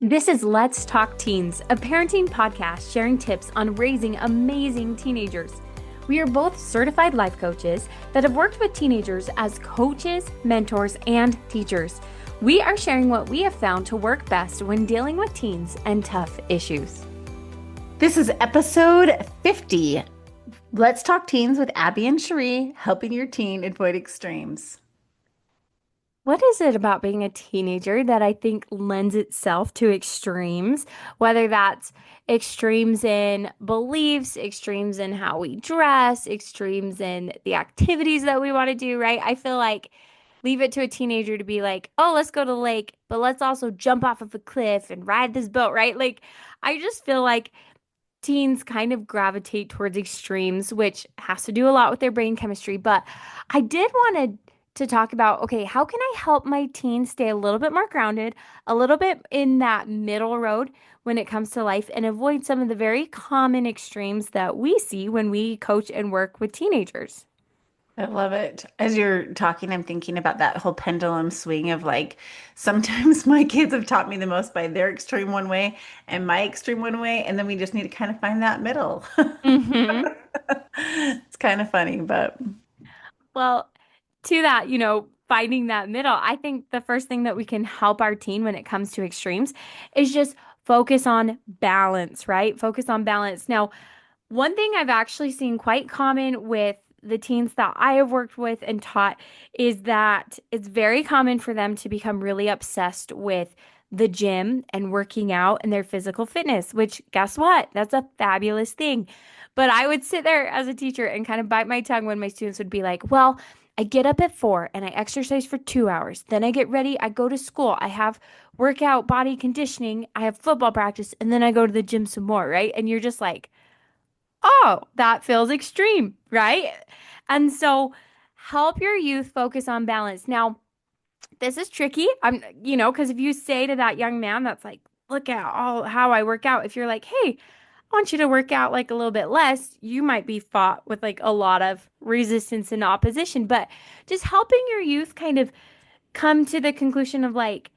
This is Let's Talk Teens, a parenting podcast sharing tips on raising amazing teenagers. We are both certified life coaches that have worked with teenagers as coaches, mentors, and teachers. We are sharing what we have found to work best when dealing with teens and tough issues. This is episode 50. Let's talk teens with Abbi and Cheree, helping your teen avoid extremes. What is it about being a teenager that I think lends itself to extremes? Whether that's extremes in beliefs, extremes in how we dress, extremes in the activities that we want to do, right? I feel like leave it to a teenager to be like, oh, let's go to the lake, but let's also jump off of a cliff and ride this boat, right? Like, I just feel like teens kind of gravitate towards extremes, which has to do a lot with their brain chemistry. But I did want to talk about, okay, how can I help my teens stay a little bit more grounded, a little bit in that middle road when it comes to life, and avoid some of the very common extremes that we see when we coach and work with teenagers? I love it. As you're talking, I'm thinking about that whole pendulum swing of like, sometimes my kids have taught me the most by their extreme one way and my extreme one way, and then we just need to kind of find that middle. Hmm. It's kind of funny, but Well, to that, finding that middle, I think the first thing that we can help our teen when it comes to extremes is just focus on balance, right? Focus on balance. Now, one thing I've actually seen quite common with the teens that I have worked with and taught is that it's very common for them to become really obsessed with the gym and working out and their physical fitness, which guess what? That's a fabulous thing. But I would sit there as a teacher and kind of bite my tongue when my students would be like, well, I get up at 4 and I exercise for 2 hours. Then I get ready. I go to school. I have workout, body conditioning. I have football practice. And then I go to the gym some more, right? And you're just like, oh, that feels extreme, right? And so help your youth focus on balance. Now, this is tricky. Because if you say to that young man that's like, look at all how I work out, if you're like, hey, I want you to work out like a little bit less, you might be fought with like a lot of resistance and opposition. But just helping your youth kind of come to the conclusion of like,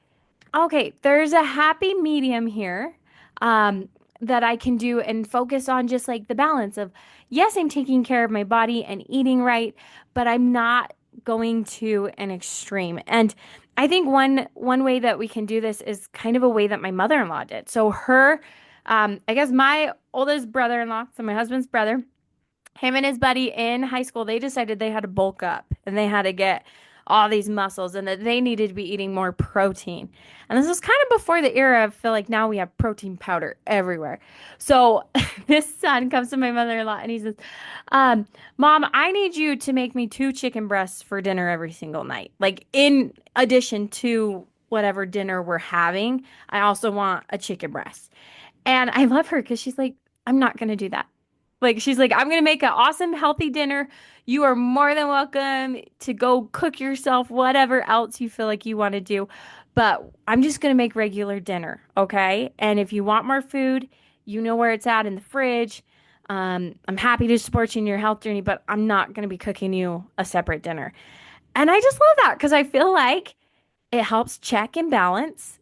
okay, there's a happy medium here that I can do and focus on just like the balance of, yes, I'm taking care of my body and eating right, but I'm not going to an extreme. And I think one way that we can do this is kind of a way that my mother-in-law did. So I guess my oldest brother-in-law, so my husband's brother, him and his buddy in high school, they decided they had to bulk up and they had to get all these muscles and that they needed to be eating more protein. And this was kind of before the era of feel like now we have protein powder everywhere. So this son comes to my mother-in-law and he says, Mom, I need you to make me 2 chicken breasts for dinner every single night. Like in addition to whatever dinner we're having, I also want a chicken breast. And I love her because she's like, I'm not going to do that. Like she's like, I'm gonna make an awesome, healthy dinner. You are more than welcome to go cook yourself whatever else you feel like you want to do. But I'm just gonna make regular dinner, okay? And if you want more food, you know where it's at in the fridge. I'm happy to support you in your health journey, but I'm not gonna be cooking you a separate dinner. And I just love that because I feel like it helps check and balance,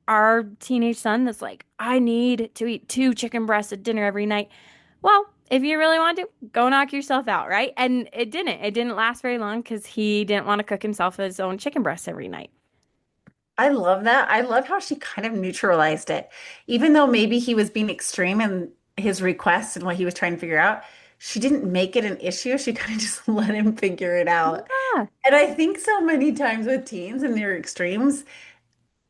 our teenage son that's like, I need to eat 2 chicken breasts at dinner every night. Well, if you really want to, go knock yourself out, right? And it didn't. It didn't last very long because he didn't want to cook himself his own chicken breast every night. I love that. I love how she kind of neutralized it. Even though maybe he was being extreme in his requests and what he was trying to figure out, she didn't make it an issue. She kind of just let him figure it out. Yeah. And I think so many times with teens and their extremes,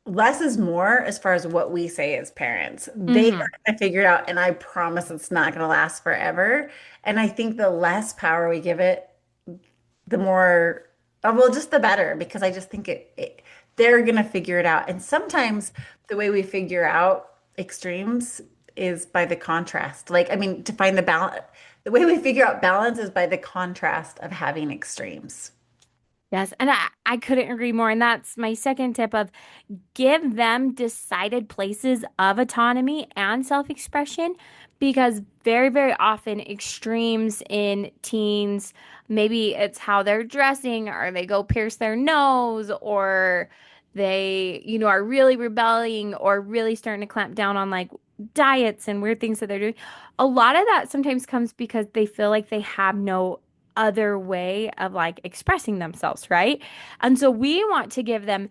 less is more as far as what we say as parents. They Hmm. are going to figure it out, and I promise it's not going to last forever. And I think the less power we give it, the more, well, just the better, because I just think they're going to figure it out. And sometimes the way we figure out extremes is by the contrast. Like, I mean, to find the balance, the way we figure out balance is by the contrast of having extremes. Yes. And I couldn't agree more. And that's my second tip of give them decided places of autonomy and self-expression because very, very often extremes in teens, maybe it's how they're dressing or they go pierce their nose or they, are really rebelling or really starting to clamp down on like diets and weird things that they're doing. A lot of that sometimes comes because they feel like they have no other way of like expressing themselves, right? And so we want to give them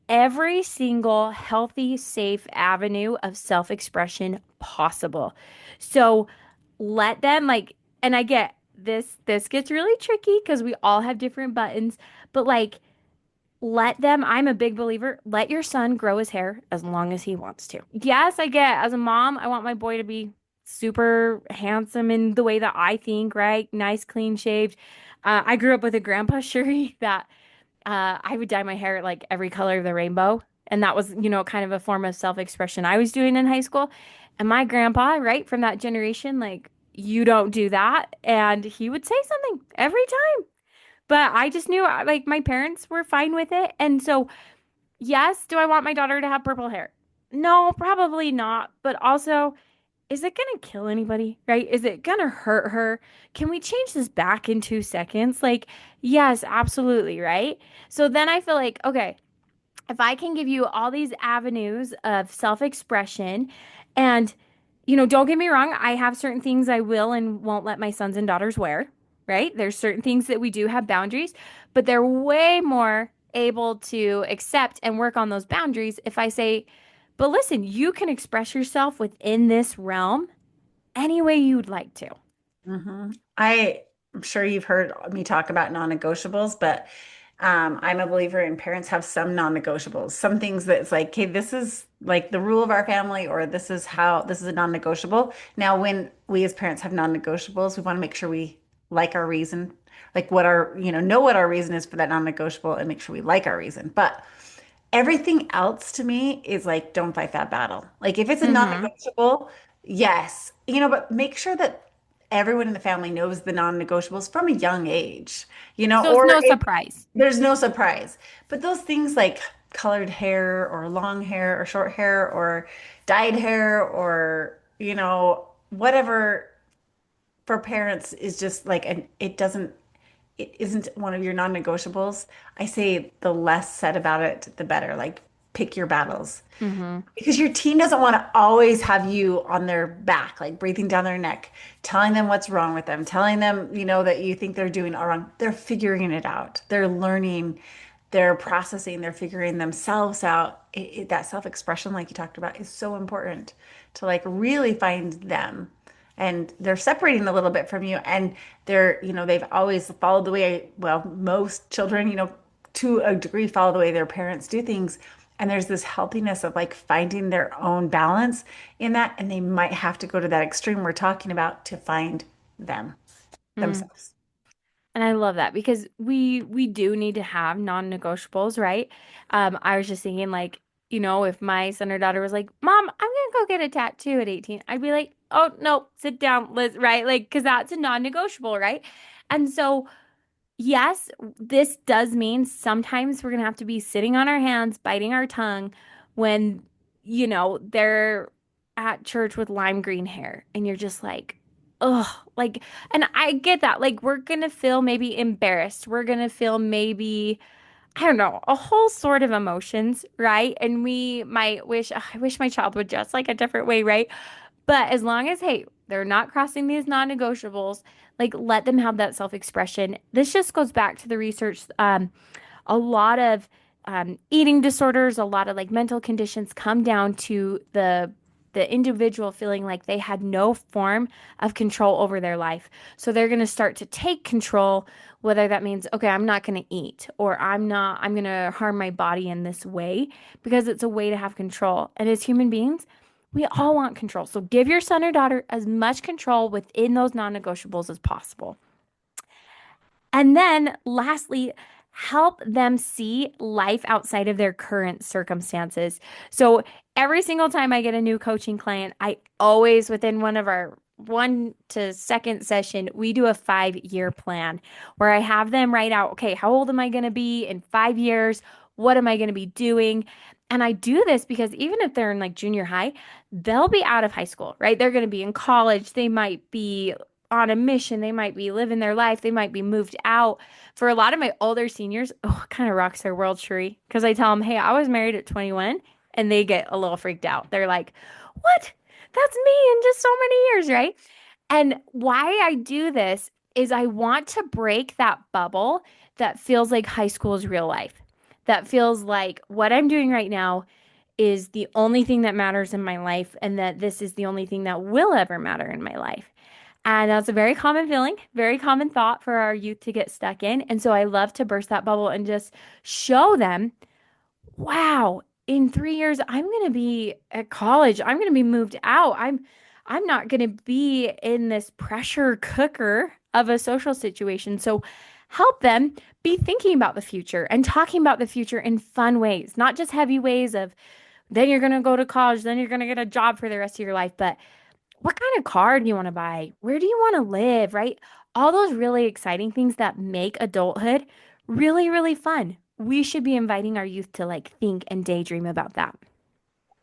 every single healthy, safe avenue of self-expression possible. So let them like, and I get this gets really tricky because we all have different buttons, but like let them, I'm a big believer, let your son grow his hair as long as he wants to. Yes, I get as a mom, I want my boy to be super handsome in the way that I think, right? Nice, clean shaved. I grew up with a grandpa, Cheree, that I would dye my hair like every color of the rainbow. And that was, kind of a form of self-expression I was doing in high school. And my grandpa, right, from that generation, like, you don't do that. And he would say something every time. But I just knew like my parents were fine with it. And so, yes, do I want my daughter to have purple hair? No, probably not. But also, is it going to kill anybody? Right? Is it going to hurt her? Can we change this back in 2 seconds? Like, yes, absolutely. Right. So then I feel like, okay, if I can give you all these avenues of self-expression and, don't get me wrong, I have certain things I will and won't let my sons and daughters wear, right? There's certain things that we do have boundaries, but they're way more able to accept and work on those boundaries if I say, but listen, you can express yourself within this realm any way you'd like to. I'm sure you've heard me talk about non-negotiables, but I'm a believer in parents have some non-negotiables, some things that it's like, okay, this is like the rule of our family, or this is a non-negotiable. Now, when we as parents have non-negotiables, we want to make sure we like our reason, like what our, know what our reason is for that non-negotiable and make sure we like our reason. But everything else to me is like, don't fight that battle. Like if it's a Mm-hmm. non-negotiable, yes, but make sure that everyone in the family knows the non-negotiables from a young age, So it's or no if surprise. there's no surprise. But those things like colored hair or long hair or short hair or dyed hair or, whatever for parents is just like, it isn't one of your non-negotiables. I say the less said about it, the better. Like pick your battles. Mm-hmm. Because your teen doesn't want to always have you on their back, like breathing down their neck, telling them what's wrong with them, telling them, that you think they're doing all wrong. They're figuring it out. They're learning, they're processing, they're figuring themselves out. That self-expression, like you talked about, is so important to like really find them. And they're separating a little bit from you. And they've always followed the way, well, most children, to a degree, follow the way their parents do things. And there's this healthiness of like finding their own balance in that. And they might have to go to that extreme we're talking about to find them themselves. And I love that because we do need to have non-negotiables, right? I was just thinking like, if my son or daughter was like, "Mom, I'm gonna go get a tattoo at 18," I'd be like, "Oh, no, sit down, Liz," right? Like, because that's a non-negotiable, right? And so yes, this does mean sometimes we're gonna have to be sitting on our hands, biting our tongue when, they're at church with lime green hair and you're just like, ugh, like, and I get that. Like, we're gonna feel maybe embarrassed. We're gonna feel maybe, I don't know, a whole sort of emotions, right? And we might wish, "Ugh, I wish my child would dress like a different way," right? But as long as, hey, they're not crossing these non-negotiables, like let them have that self-expression. This just goes back to the research. A lot of eating disorders, a lot of like mental conditions come down to the individual feeling like they had no form of control over their life. So they're going to start to take control, whether that means, okay, I'm not going to eat or I'm going to harm my body in this way because it's a way to have control. And as human beings, we all want control. So give your son or daughter as much control within those non-negotiables as possible. And then lastly, help them see life outside of their current circumstances. So every single time I get a new coaching client, I always, within one of our 1 to 2nd session, we do a 5-year plan where I have them write out, okay, how old am I going to be in 5 years? What am I going to be doing? And I do this because even if they're in like junior high, they'll be out of high school, right? They're going to be in college. They might be on a mission. They might be living their life. They might be moved out. For a lot of my older seniors, oh, it kind of rocks their world, Cheree, because I tell them, hey, I was married at 21, and they get a little freaked out. They're like, what? That's me in just so many years, right? And why I do this is I want to break that bubble that feels like high school is real life, that feels like what I'm doing right now is the only thing that matters in my life, and that this is the only thing that will ever matter in my life. And that's a very common feeling, very common thought for our youth to get stuck in. And so I love to burst that bubble and just show them, wow, in 3 years, I'm going to be at college. I'm going to be moved out. I'm not going to be in this pressure cooker of a social situation. So help them be thinking about the future and talking about the future in fun ways, not just heavy ways of then you're going to go to college, then you're going to get a job for the rest of your life, but what kind of car do you want to buy? Where do you want to live, right? All those really exciting things that make adulthood really, really fun. We should be inviting our youth to like think and daydream about that.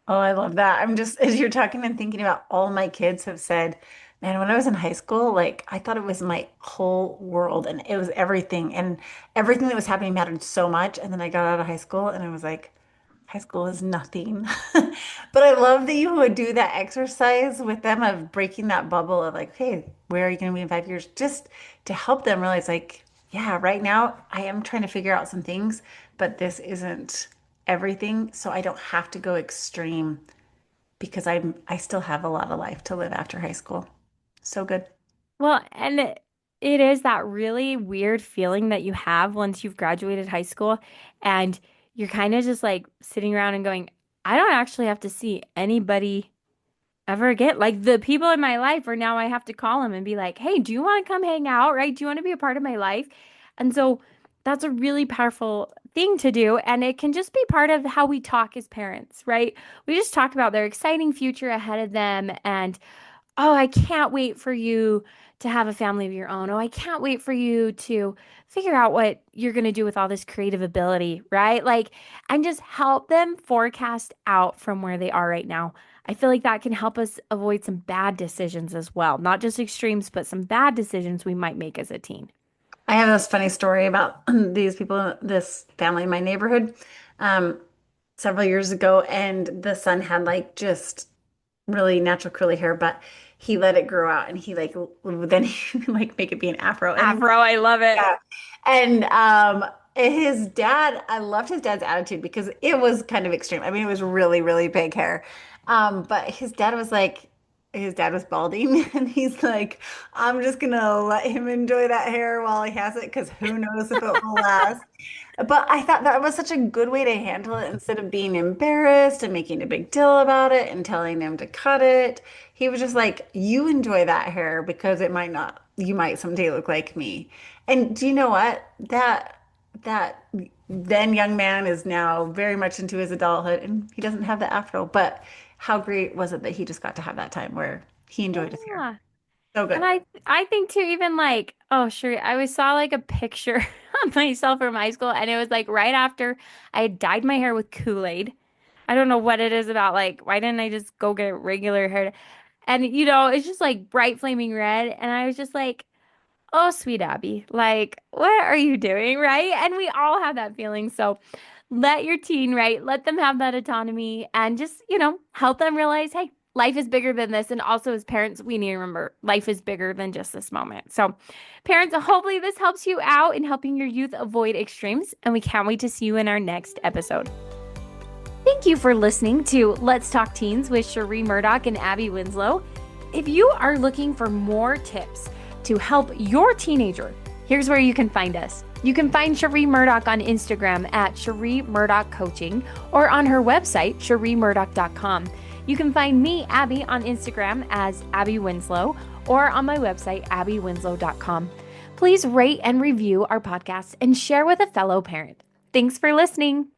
Oh, I love that. I'm just, as you're talking and thinking about all my kids have said, man, when I was in high school, like I thought it was my whole world and it was everything. And everything that was happening mattered so much. And then I got out of high school and I was like, high school is nothing. But I love that you would do that exercise with them of breaking that bubble of like, hey, where are you going to be in 5 years? Just to help them realize, like, yeah, right now I am trying to figure out some things, but this isn't everything. So I don't have to go extreme because I still have a lot of life to live after high school. So good. Well, and it is that really weird feeling that you have once you've graduated high school and you're kind of just like sitting around and going, I don't actually have to see anybody ever again. Like the people in my life are now I have to call them and be like, hey, do you want to come hang out? Right? Do you want to be a part of my life? And so that's a really powerful thing to do. And it can just be part of how we talk as parents, right? We just talk about their exciting future ahead of them. And oh, I can't wait for you to have a family of your own. Oh, I can't wait for you to figure out what you're going to do with all this creative ability, right? Like, and just help them forecast out from where they are right now. I feel like that can help us avoid some bad decisions as well, not just extremes, but some bad decisions we might make as a teen. I have this funny story about these people, this family in my neighborhood, um, several years ago, and the son had like just really natural curly hair, but he let it grow out and he like then he like make it be an afro. And Afro, I love it. yeah. And his dad, I loved his dad's attitude because it was kind of extreme. I mean, it was really, really big hair. But his dad was like, his dad was balding, and he's like, I'm just gonna let him enjoy that hair while he has it because who knows if it will last. But I thought that was such a good way to handle it instead of being embarrassed and making a big deal about it and telling him to cut it. He was just like, you enjoy that hair because it might not, you might someday look like me. And do you know what? That then young man is now very much into his adulthood and he doesn't have the afro. But how great was it that he just got to have that time where he enjoyed his hair? Yeah. So And good. I think too, even like, oh, sure. I was saw like a picture of myself from high school, and it was like right after I had dyed my hair with Kool-Aid. I don't know what it is about, like, why didn't I just go get regular hair? And it's just like bright flaming red. And I was just like, oh, sweet Abby, like, what are you doing? Right. And we all have that feeling. So let your teen, right? Let them have that autonomy and just, help them realize, hey, life is bigger than this. And also, as parents, we need to remember life is bigger than just this moment. So, parents, hopefully, this helps you out in helping your youth avoid extremes. And we can't wait to see you in our next episode. Thank you for listening to Let's Talk Teens with Cheree Murdock and Abbi Winslow. If you are looking for more tips to help your teenager, here's where you can find us. You can find Cheree Murdock on Instagram at Cheree Murdock Coaching or on her website, ChereeMurdock.com. You can find me, Abbi, on Instagram as Abbi Winslow or on my website, AbbiWinslow.com. Please rate and review our podcast and share with a fellow parent. Thanks for listening.